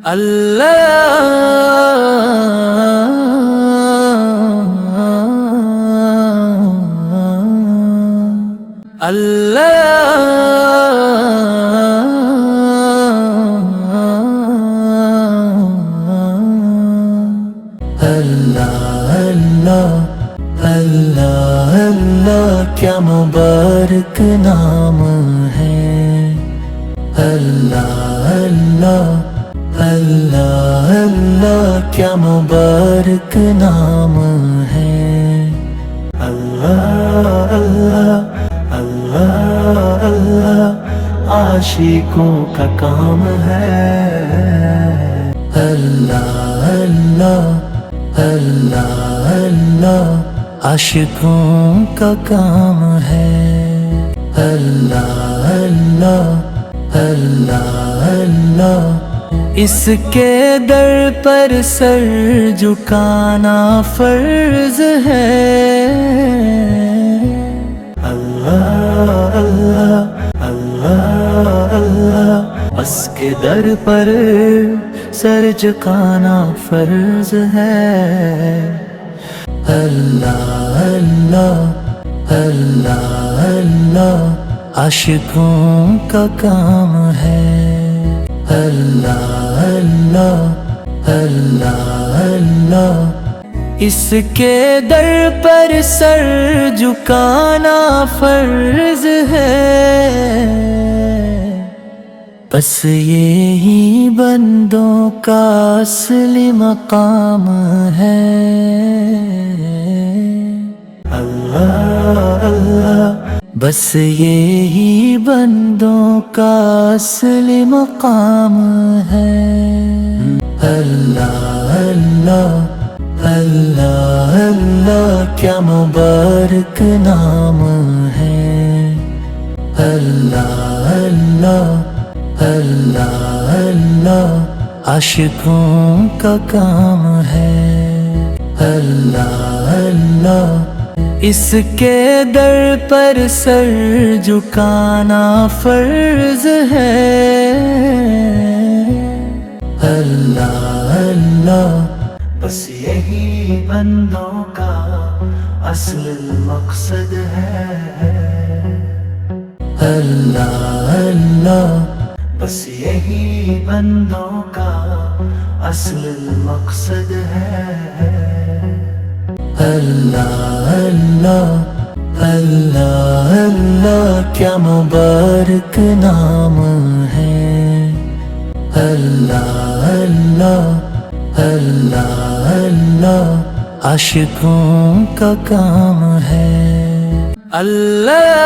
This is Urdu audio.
اللہ کیا مبارک نام ہے، اللہ اللہ اللہ اللہ کیا مبارک نام ہے، اللہ اللہ اللہ اللہ عاشقوں کا کام ہے، اللہ اللہ اللہ اللہ عاشقوں کا کام ہے، اللہ اللہ اللہ اللہ اس کے در پر سر جھکانا فرض ہے، اللہ اللہ اللہ اللہ اس کے در پر سر جھکانا فرض ہے، اللہ اللہ اللہ اللہ عاشقوں کا کام ہے، اللہ اللہ اللہ اللہ اس کے در پر سر جھکانا فرض ہے، بس یہی بندوں کا اصلی مقام ہے، اللہ اللہ بس یہی بندوں کا اصلی مقام ہے، اللہ اللہ اللہ اللہ کیا مبارک نام ہے، اللہ اللہ اللہ اللہ عاشقوں کا کام ہے، اللہ اللہ اس کے در پر سر جھکانا فرض ہے، اللہ اللہ بس یہی بندوں کا اصل مقصد ہے، اللہ اللہ بس یہی بندوں کا اصل مقصد ہے، اللہ اللہ اللہ اللہ کیا مبارک نام ہے، اللہ اللہ اللہ اللہ عاشقوں کا کام ہے، اللہ